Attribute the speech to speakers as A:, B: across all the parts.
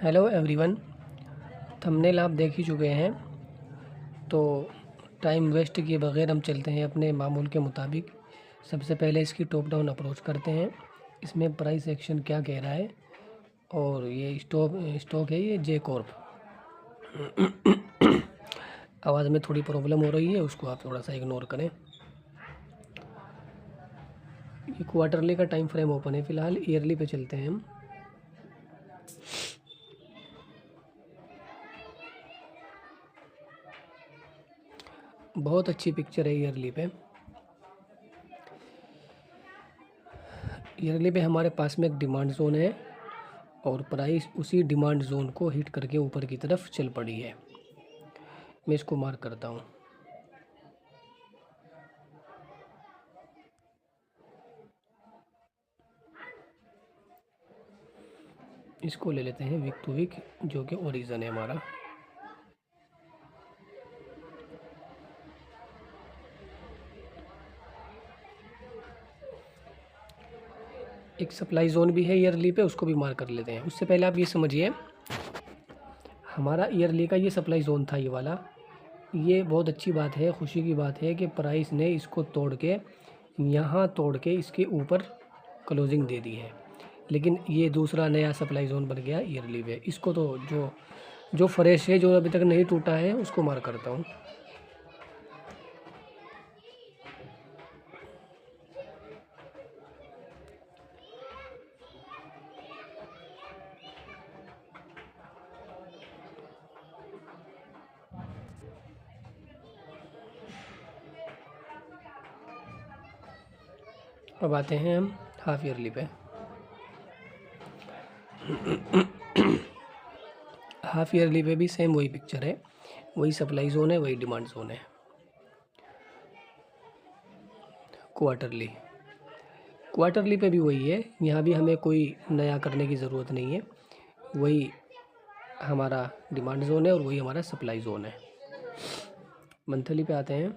A: Hello everyone. Thumbnail आप देख ही चुके हैं, तो टाइम वेस्ट किए बगैर हम चलते हैं अपने मामूल के मुताबिक। सबसे पहले इसकी टॉप डाउन अप्रोच करते हैं, इसमें प्राइस एक्शन क्या कह रहा है। और ये स्टॉक है, ये जे कॉर्प। आवाज़ में थोड़ी प्रॉब्लम हो रही है, उसको आप थोड़ा सा इग्नोर करें। ये क्वार्टरली का टाइम फ्रेम ओपन है, फ़िलहाल ईयरली पे चलते हैं हम। बहुत अच्छी पिक्चर है ईयरली पे। ईयरली पे हमारे पास में एक डिमांड जोन है और प्राइस उसी डिमांड जोन को हिट करके ऊपर की तरफ चल पड़ी है। मैं इसको मार्क करता हूँ। इसको ले लेते हैं वीक टू वीक, जो कि ओरिजिन है हमारा। एक सप्लाई जोन भी है ईयरली पे, उसको भी मार्क कर लेते हैं। उससे पहले आप ये समझिए, हमारा ईयरली का ये सप्लाई जोन था, ये वाला। ये बहुत अच्छी बात है, खुशी की बात है कि प्राइस ने इसको तोड़ के, यहाँ तोड़ के इसके ऊपर क्लोजिंग दे दी है। लेकिन ये दूसरा नया सप्लाई जोन बन गया ईयरली पे। इसको तो जो फ्रेश है, जो अभी तक नहीं टूटा है, उसको मार्क करता हूँ। अब आते हैं हम हाफ ईयरली पे। हाफ ईयरली पे भी सेम वही पिक्चर है, वही सप्लाई जोन है, वही डिमांड जोन है। क्वार्टरली पे भी वही है, यहाँ भी हमें कोई नया करने की ज़रूरत नहीं है। वही हमारा डिमांड जोन है और वही हमारा सप्लाई जोन है। मंथली पे आते हैं।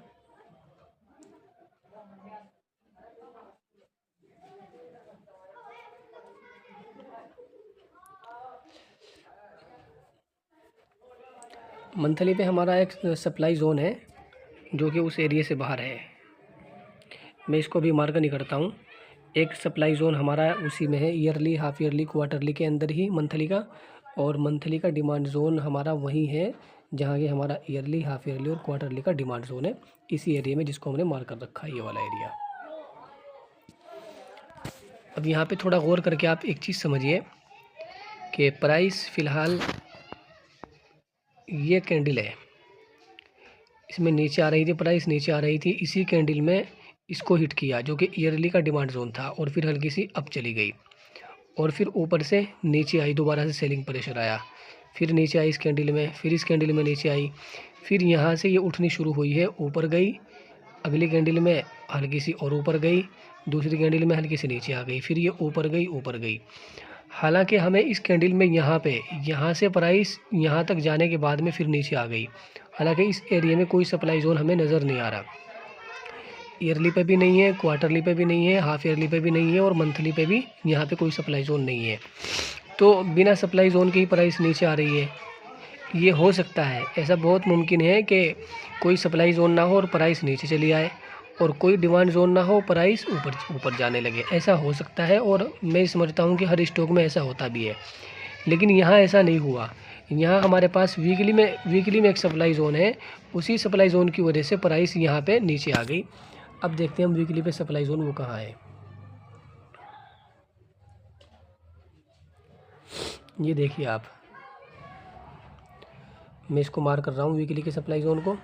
A: मंथली पे हमारा एक सप्लाई जोन है जो कि उस एरिया से बाहर है। मैं इसको भी मार्क नहीं करता हूँ। एक सप्लाई जोन हमारा उसी में है, ईयरली, हाफ ईयरली, क्वार्टरली के अंदर ही मंथली का। और मंथली का डिमांड जोन हमारा वही है जहाँ के हमारा ईयरली, हाफ ईयरली और क्वार्टरली का डिमांड जोन है, इसी एरिया में, जिसको हमने मार्क कर रखा है, ये वाला एरिया। अब यहाँ पे थोड़ा गौर करके आप एक चीज़ समझिए कि प्राइस फ़िलहाल ये कैंडल है, इसमें नीचे आ रही थी, प्राइस नीचे आ रही थी, इसी कैंडल में इसको हिट किया, जो कि ईयरली का डिमांड जोन था, और फिर हल्की सी अप चली गई और फिर ऊपर से नीचे आई, दोबारा से सेलिंग प्रेशर आया, फिर नीचे आई इस कैंडल में, फिर इस कैंडल में नीचे आई, फिर यहाँ से ये उठनी शुरू हुई है, ऊपर गई, अगली कैंडल में हल्की सी और ऊपर गई, दूसरी कैंडल में हल्की सी नीचे आ गई, फिर ये ऊपर गई। हालांकि हमें इस कैंडल में यहाँ से प्राइस यहाँ तक जाने के बाद में फिर नीचे आ गई। हालांकि इस एरिया में कोई सप्लाई जोन हमें नज़र नहीं आ रहा, ईयरली पे भी नहीं है, क्वार्टरली पे भी नहीं है, हाफ ईयरली पे भी नहीं है, और मंथली पे भी यहाँ पे कोई सप्लाई जोन नहीं है। तो बिना सप्लाई जोन के ही प्राइस नीचे आ रही है। ये हो सकता है, ऐसा बहुत मुमकिन है कि कोई सप्लाई जोन ना हो और प्राइस नीचे चली आए, और कोई डिमांड जोन ना हो, प्राइस ऊपर जाने लगे। ऐसा हो सकता है, और मैं समझता हूँ कि हर स्टॉक में ऐसा होता भी है। लेकिन यहाँ ऐसा नहीं हुआ। यहाँ हमारे पास वीकली में एक सप्लाई जोन है, उसी सप्लाई जोन की वजह से प्राइस यहाँ पे नीचे आ गई। अब देखते हैं हम वीकली पे सप्लाई जोन वो कहाँ है। ये देखिए आप, मैं इसको मार्क कर रहा हूँ वीकली के सप्लाई जोन को।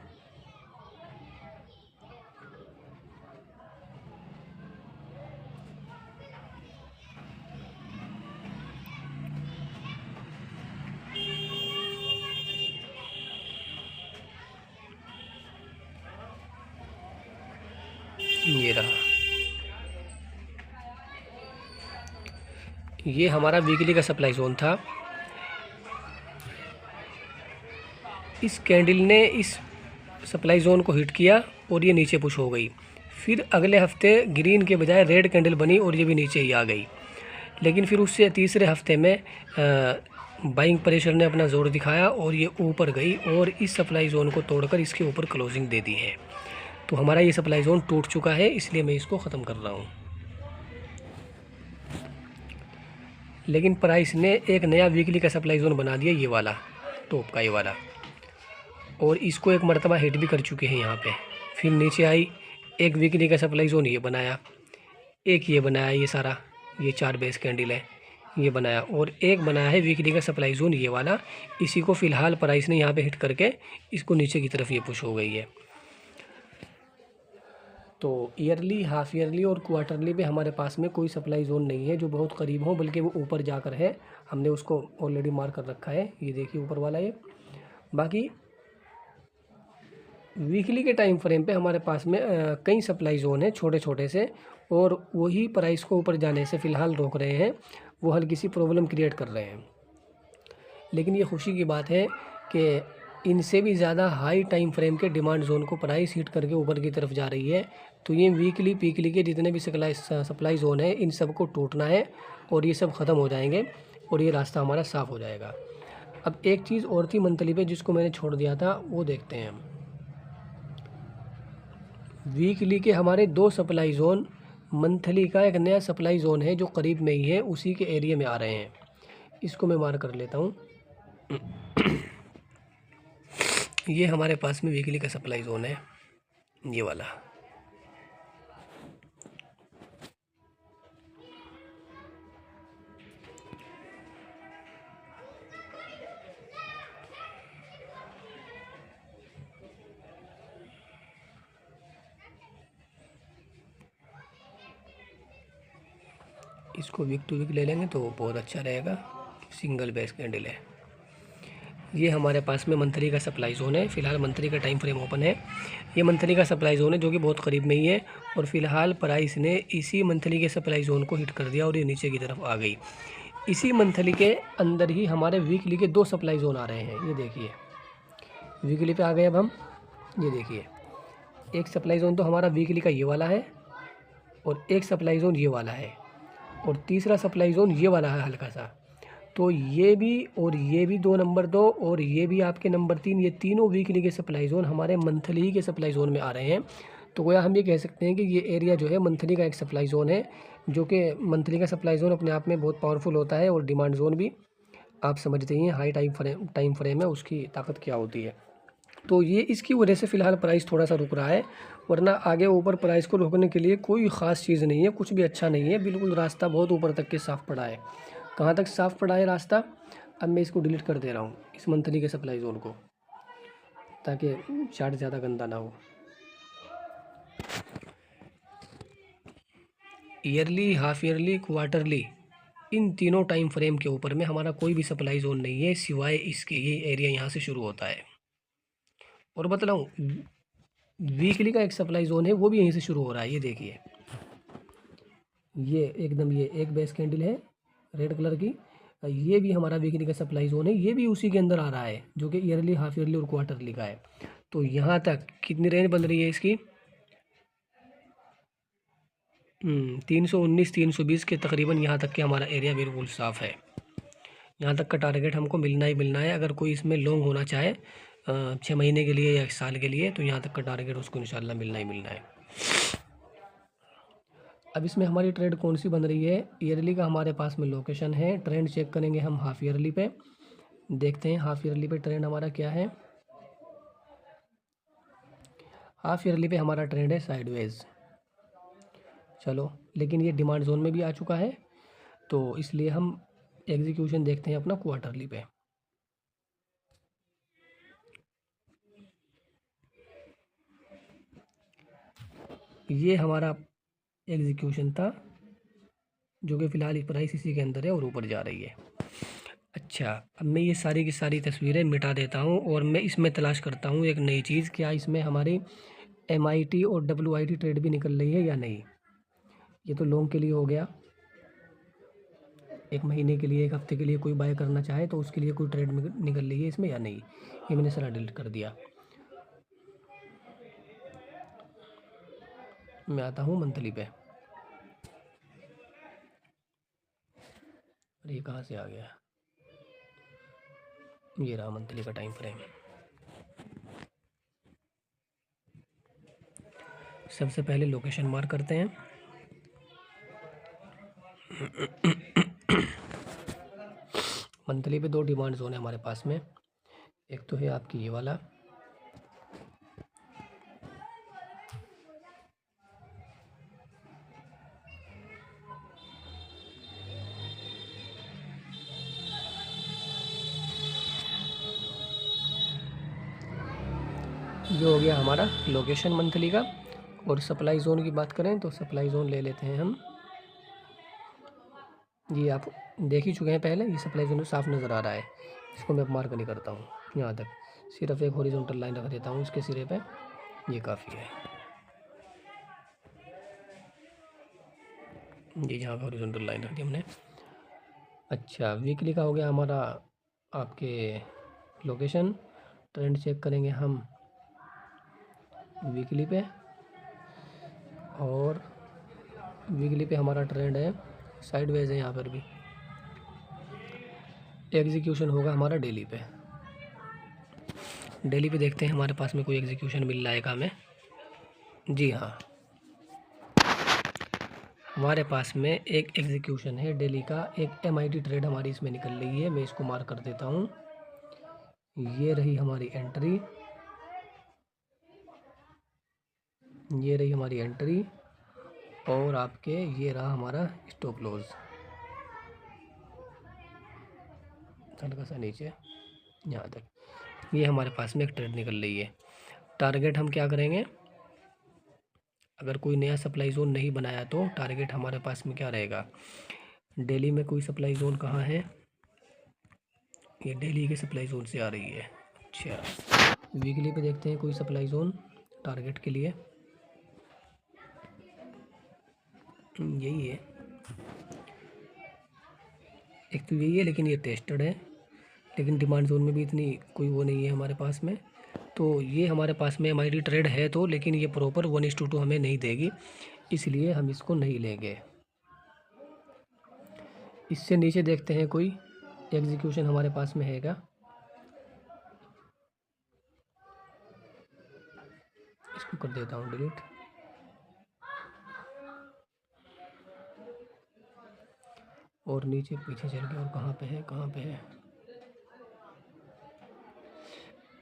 A: ये रहा, ये हमारा वीकली का सप्लाई जोन था। इस कैंडल ने इस सप्लाई जोन को हिट किया और ये नीचे पुश हो गई। फिर अगले हफ्ते ग्रीन के बजाय रेड कैंडल बनी और ये भी नीचे ही आ गई। लेकिन फिर उससे तीसरे हफ्ते में बाइंग प्रेशर ने अपना ज़ोर दिखाया और ये ऊपर गई और इस सप्लाई ज़ोन को तोड़कर इसके ऊपर क्लोजिंग दे दी है। तो हमारा ये सप्लाई ज़ोन टूट चुका है, इसलिए मैं इसको ख़त्म कर रहा हूँ। लेकिन प्राइस ने एक नया वीकली का सप्लाई ज़ोन बना दिया, ये वाला टॉप का ये वाला, और इसको एक मरतबा हिट भी कर चुके हैं यहाँ पे। फिर नीचे आई, एक वीकली का सप्लाई ज़ोन ये बनाया, एक ये बनाया, ये सारा ये 4 बेस कैंडल है ये बनाया, और एक बनाया है वीकली का सप्लाई ज़ोन ये वाला। इसी को फ़िलहाल प्राइस ने यहाँ पे हिट करके इसको नीचे की तरफ ये पुश हो गई है। तो ईयरली, हाफ ईयरली और क्वार्टरली पे हमारे पास में कोई सप्लाई ज़ोन नहीं है जो बहुत करीब हो, बल्कि वो ऊपर जाकर है। हमने उसको ऑलरेडी मार्क कर रखा है, ये देखिए ऊपर वाला ये। बाकी वीकली के टाइम फ्रेम पे हमारे पास में कई सप्लाई ज़ोन है छोटे छोटे से, और वही प्राइस को ऊपर जाने से फ़िलहाल रोक रहे हैं, वो हल्की सी प्रॉब्लम क्रिएट कर रहे हैं। लेकिन ये खुशी की बात है कि इनसे भी ज़्यादा हाई टाइम फ्रेम के डिमांड जोन को प्राइस हिट करके ऊपर की तरफ जा रही है। तो ये वीकली पीकली के जितने भी सप्लाई जोन है, इन सब को टूटना है और ये सब ख़त्म हो जाएंगे और ये रास्ता हमारा साफ़ हो जाएगा। अब एक चीज़ और थी मंथली पे जिसको मैंने छोड़ दिया था, वो देखते हैं हम। वीकली के हमारे 2 सप्लाई ज़ोन, मंथली का एक नया सप्लाई ज़ोन है जो करीब में ही है, उसी के एरिया में आ रहे हैं। इसको मैं मार्क कर लेता हूँ। ये हमारे पास में वीकली का सप्लाई ज़ोन है, ये वाला। इसको वीक टू वीक ले लेंगे तो बहुत अच्छा रहेगा। सिंगल बेस कैंडल है ये, हमारे पास में मंथली का सप्लाई ज़ोन है। फ़िलहाल मंथली का टाइम फ्रेम ओपन है, ये मंथली का सप्लाई ज़ोन है जो कि बहुत करीब में ही है, और फ़िलहाल प्राइस ने इसी मंथली के सप्लाई ज़ोन को हिट कर दिया और ये नीचे की तरफ आ गई। इसी मंथली के अंदर ही हमारे वीकली के 2 सप्लाई ज़ोन आ रहे हैं, ये देखिए वीकली पे आ गए अब हम। ये देखिए एक सप्लाई ज़ोन तो हमारा वीकली का ये वाला है, और एक सप्लाई ज़ोन ये वाला है, और तीसरा सप्लाई ज़ोन ये वाला है हल्का सा। तो ये भी और ये भी 2 नंबर 2 और ये भी आपके नंबर 3, ये तीनों वीकली के सप्लाई ज़ोन हमारे मंथली के सप्लाई ज़ोन में आ रहे हैं। तो गोया हम ये कह सकते हैं कि ये एरिया जो है मंथली का एक सप्लाई ज़ोन है, जो कि मंथली का सप्लाई ज़ोन अपने आप में बहुत पावरफुल होता है, और डिमांड ज़ोन भी आप समझते ही हैं, हाई टाइम फ्रेम है उसकी ताकत क्या होती है। तो ये इसकी वजह से फ़िलहाल प्राइस थोड़ा सा रुक रहा है, वरना आगे ऊपर प्राइस को रोकने के लिए कोई ख़ास चीज़ नहीं है, कुछ भी अच्छा नहीं है, बिल्कुल रास्ता बहुत ऊपर तक के साफ़ पड़ा है। कहाँ तक साफ़ पड़ा है रास्ता, अब मैं इसको डिलीट कर दे रहा हूँ इस मंथली के सप्लाई ज़ोन को, ताकि चार्ट ज़्यादा गंदा ना हो। ईयरली, हाफ ईयरली, क्वार्टरली, इन तीनों टाइम फ्रेम के ऊपर में हमारा कोई भी सप्लाई ज़ोन नहीं है सिवाय इसके, ये एरिया यहाँ से शुरू होता है। और बतलाऊँ, वीकली का एक सप्लाई ज़ोन है वो भी यहीं से शुरू हो रहा है, ये देखिए ये एकदम, ये एक बेस कैंडल है रेड कलर की, ये भी हमारा वीकली का सप्लाई ज़ोन है, ये भी उसी के अंदर आ रहा है जो कि ईयरली, हाफ ईयरली और क्वार्टरली का है। तो यहाँ तक कितनी रेंज बन रही है इसकी, 319 320 के तकरीबन यहाँ तक के हमारा एरिया बिल्कुल साफ़ है। यहाँ तक का टारगेट हमको मिलना ही मिलना है। अगर कोई इसमें लॉन्ग होना चाहे 6 महीने के लिए या 1 साल के लिए, तो यहाँ तक का टारगेट उसको इंशाल्लाह मिलना ही मिलना है। अब इसमें हमारी ट्रेड कौन सी बन रही है, ईयरली का हमारे पास में लोकेशन है। ट्रेंड चेक करेंगे हम हाफ ईयरली पे, देखते हैं हाफ ईयरली पे ट्रेंड हमारा क्या है। हाफ ईयरली पे हमारा ट्रेंड है साइडवेज। चलो, लेकिन ये डिमांड जोन में भी आ चुका है, तो इसलिए हम एग्जीक्यूशन देखते हैं अपना क्वार्टरली पे। ये हमारा एग्जीक्यूशन था, जो कि फ़िलहाल प्राइस इसी के अंदर है और ऊपर जा रही है। अच्छा, अब मैं ये सारी की सारी तस्वीरें मिटा देता हूँ और मैं इसमें तलाश करता हूँ एक नई चीज़, क्या इसमें हमारी MIT और WIT ट्रेड भी निकल रही है या नहीं। ये तो लॉन्ग के लिए हो गया, 1 महीने के लिए, 1 हफ्ते के लिए कोई बाय करना चाहे तो उसके लिए कोई ट्रेड निकल रही है इसमें या नहीं, ये मैंने सारा डिलीट कर दिया। मैं आता हूँ मंथली पे, और ये कहाँ से आ गया, ये रहा मंथली का टाइम फ्रेम। सबसे पहले लोकेशन मार्क करते हैं। मंथली पे 2 डिमांड जोन है हमारे पास में। एक तो है आपकी ये वाला, ये हो गया हमारा लोकेशन मंथली का। और सप्लाई ज़ोन की बात करें तो सप्लाई ज़ोन ले लेते हैं हम। ये आप देख ही चुके हैं पहले, ये सप्लाई ज़ोन साफ नज़र आ रहा है। इसको मैं मार्क नहीं करता हूँ यहाँ तक, सिर्फ एक हॉरिजॉन्टल लाइन रख देता हूँ इसके सिरे पे, ये काफ़ी है। ये यहाँ पे हॉरिजॉन्टल लाइन रख दी हमने। अच्छा, वीकली का हो गया हमारा आपके लोकेशन। ट्रेंड चेक करेंगे हम वीकली पे, और वीकली पे हमारा ट्रेंड है साइडवेज है। यहाँ पर भी एग्जीक्यूशन होगा हमारा डेली पे। डेली पे देखते हैं हमारे पास में कोई एग्जीक्यूशन मिल रहा है हमें। जी हाँ, हमारे पास में एक एग्जीक्यूशन है डेली का। एक MIT ट्रेड हमारी इसमें निकल रही है, मैं इसको मार्क कर देता हूँ। ये रही हमारी एंट्री, ये रही हमारी एंट्री, और आपके ये रहा हमारा स्टॉप लॉस, हल्का सा नीचे यहाँ तक। ये हमारे पास में एक ट्रेड निकल रही है। टारगेट हम क्या करेंगे, अगर कोई नया सप्लाई ज़ोन नहीं बनाया तो टारगेट हमारे पास में क्या रहेगा। डेली में कोई सप्लाई ज़ोन कहाँ है, ये डेली के सप्लाई ज़ोन से आ रही है। अच्छा, वीकली पे देखते हैं कोई सप्लाई ज़ोन टारगेट के लिए। यही है, एक तो यही है, लेकिन ये टेस्टेड है, लेकिन डिमांड जोन में भी इतनी कोई वो नहीं है हमारे पास में। तो ये हमारे पास में MIT ट्रेड है तो, लेकिन ये प्रॉपर 1:2 हमें नहीं देगी, इसलिए हम इसको नहीं लेंगे। इससे नीचे देखते हैं कोई एग्जीक्यूशन हमारे पास में है क्या। इसको कर देता हूँ डिलीट। और नीचे पीछे चल के, और कहाँ पे है, कहाँ पे है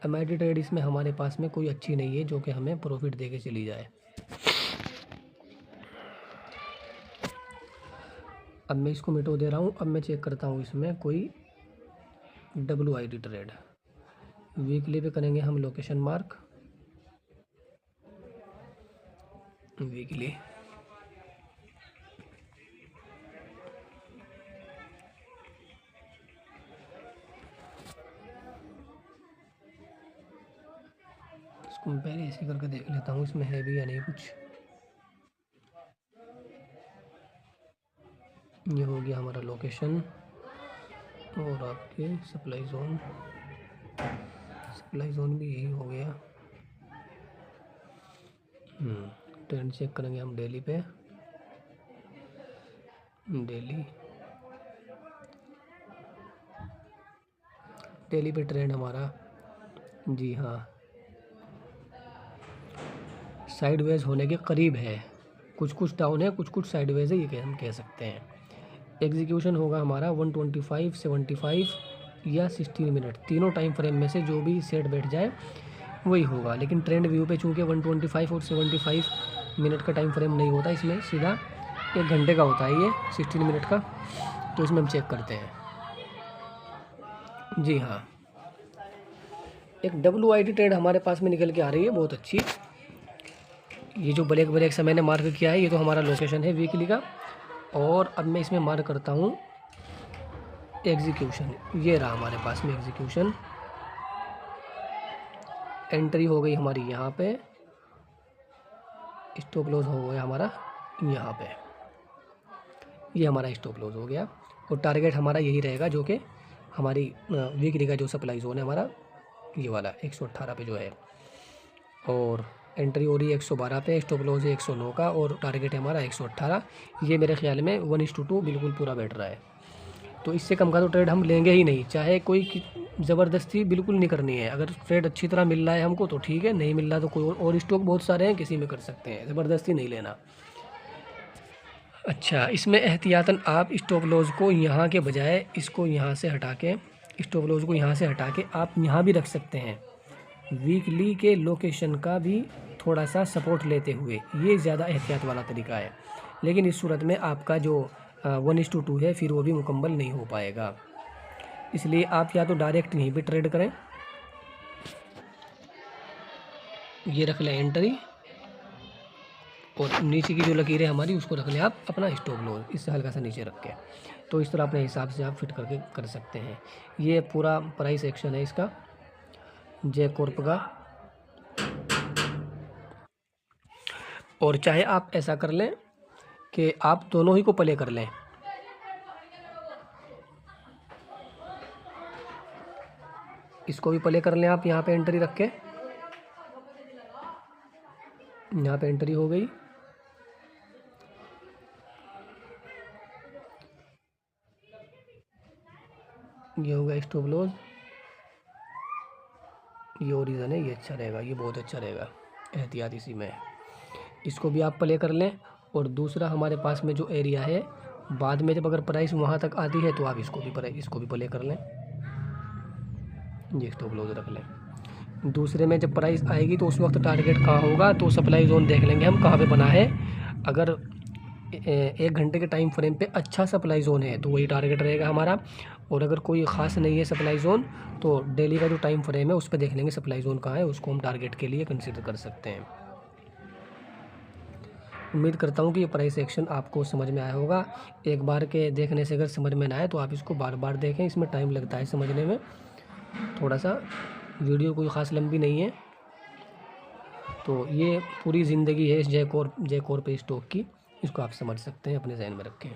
A: MIT ट्रेड। इसमें हमारे पास में कोई अच्छी नहीं है जो कि हमें प्रॉफिट दे के चली जाए। अब मैं इसको मिटो दे रहा हूँ। अब मैं चेक करता हूँ इसमें कोई WID ट्रेड। वीकली पे करेंगे हम लोकेशन मार्क, वीकली। इसको मैं पहले ऐसे करके देख लेता हूँ इसमें है भी या नहीं कुछ। ये हो गया हमारा लोकेशन, और आपके सप्लाई ज़ोन, सप्लाई ज़ोन भी यही हो गया। ट्रेंड चेक करेंगे हम डेली पे, डेली, डेली पे ट्रेंड हमारा, जी हाँ, साइडवेज होने के करीब है। कुछ कुछ डाउन है, कुछ कुछ साइडवेज है, ये हम कह सकते हैं। एग्जीक्यूशन होगा हमारा 125, 75 या 16 मिनट, तीनों टाइम फ्रेम में से जो भी सेट बैठ जाए वही होगा। लेकिन ट्रेंड व्यू पे चूँकि 125 और 75 मिनट का टाइम फ्रेम नहीं होता, इसमें सीधा 1 घंटे का होता है ये 16 मिनट का। तो इसमें हम चेक करते हैं। जी हाँ, एक WID ट्रेड हमारे पास में निकल के आ रही है, बहुत अच्छी। ये जो ब्लैक ब्लैक से मैंने मार्क किया है, ये तो हमारा लोकेशन है वीकली का। और अब मैं इसमें मार्क करता हूँ एग्जीक्यूशन। ये रहा हमारे पास में एग्जीक्यूशन। एंट्री हो गई हमारी यहाँ पे, स्टॉप लॉस हो गया हमारा यहाँ पे, ये हमारा स्टॉप लॉस हो गया। और टारगेट हमारा यही रहेगा जो कि हमारी वीकली का जो सप्लाई जोन है हमारा, ये वाला 118 पे जो है। और एंट्री हो रही है 112 पे, स्टॉप लॉस है 109 का, और टारगेट है हमारा 118। ये मेरे ख्याल में 1:2 बिल्कुल पूरा बैठ रहा है। तो इससे कम का तो ट्रेड हम लेंगे ही नहीं, चाहे कोई ज़बरदस्ती बिल्कुल नहीं करनी है। अगर ट्रेड अच्छी तरह मिल रहा है हमको तो ठीक है, नहीं मिल रहा तो कोई और स्टॉक बहुत सारे हैं, किसी में कर सकते हैं, ज़बरदस्ती नहीं लेना। अच्छा, इसमें एहतियातन आप स्टॉप लॉस को यहाँ के बजाय इसको यहाँ से हटा के, स्टॉप लॉस को यहाँ से हटा के आप यहाँ भी रख सकते हैं, वीकली के लोकेशन का भी थोड़ा सा सपोर्ट लेते हुए। ये ज़्यादा एहतियात वाला तरीका है, लेकिन इस सूरत में आपका जो 1:2 है फिर वो भी मुकम्मल नहीं हो पाएगा। इसलिए आप या तो डायरेक्ट यहीं पे ट्रेड करें, ये रख लें एंट्री, और नीचे की जो लकीरें हमारी उसको रख लें आप अपना स्टॉप लॉस, इससे हल्का सा नीचे रख के। तो इस तरह अपने हिसाब से आप फिट करके कर सकते हैं। ये पूरा प्राइस एक्शन है इसका, जे कॉर्प का। और चाहे आप ऐसा कर लें कि आप दोनों ही को प्ले कर लें, इसको भी प्ले कर लें आप यहाँ पे एंट्री रख के। यहाँ पे एंट्री हो गई, ये होगा स्टॉप लॉस, ये ओरिजिन है, ये अच्छा रहेगा, ये बहुत अच्छा रहेगा, एहतियात इसी में है। इसको भी आप प्ले कर लें। और दूसरा हमारे पास में जो एरिया है, बाद में जब अगर प्राइस वहाँ तक आती है तो आप इसको भी प्ले कर लें, ये स्टॉप लॉस रख लें। दूसरे में जब प्राइस आएगी तो उस वक्त टारगेट कहाँ होगा, तो सप्लाई जोन देख लेंगे हम कहाँ पे बना है। अगर 1 घंटे के टाइम फ्रेम पे अच्छा सप्लाई जोन है तो वही टारगेट रहेगा हमारा, और अगर कोई ख़ास नहीं है सप्लाई जोन तो डेली का जो टाइम फ्रेम है उस पर देख लेंगे सप्लाई जोन कहाँ है, उसको हम टारगेट के लिए कंसिडर कर सकते हैं। उम्मीद करता हूँ कि ये प्राइस एक्शन आपको समझ में आया होगा। एक बार के देखने से अगर समझ में ना आए तो आप इसको बार बार देखें, इसमें टाइम लगता है समझने में थोड़ा सा, वीडियो कोई ख़ास लंबी नहीं है। तो ये पूरी ज़िंदगी है इस जे कॉर्प स्टॉक की, इसको आप समझ सकते हैं, अपने ज़हन में रखें।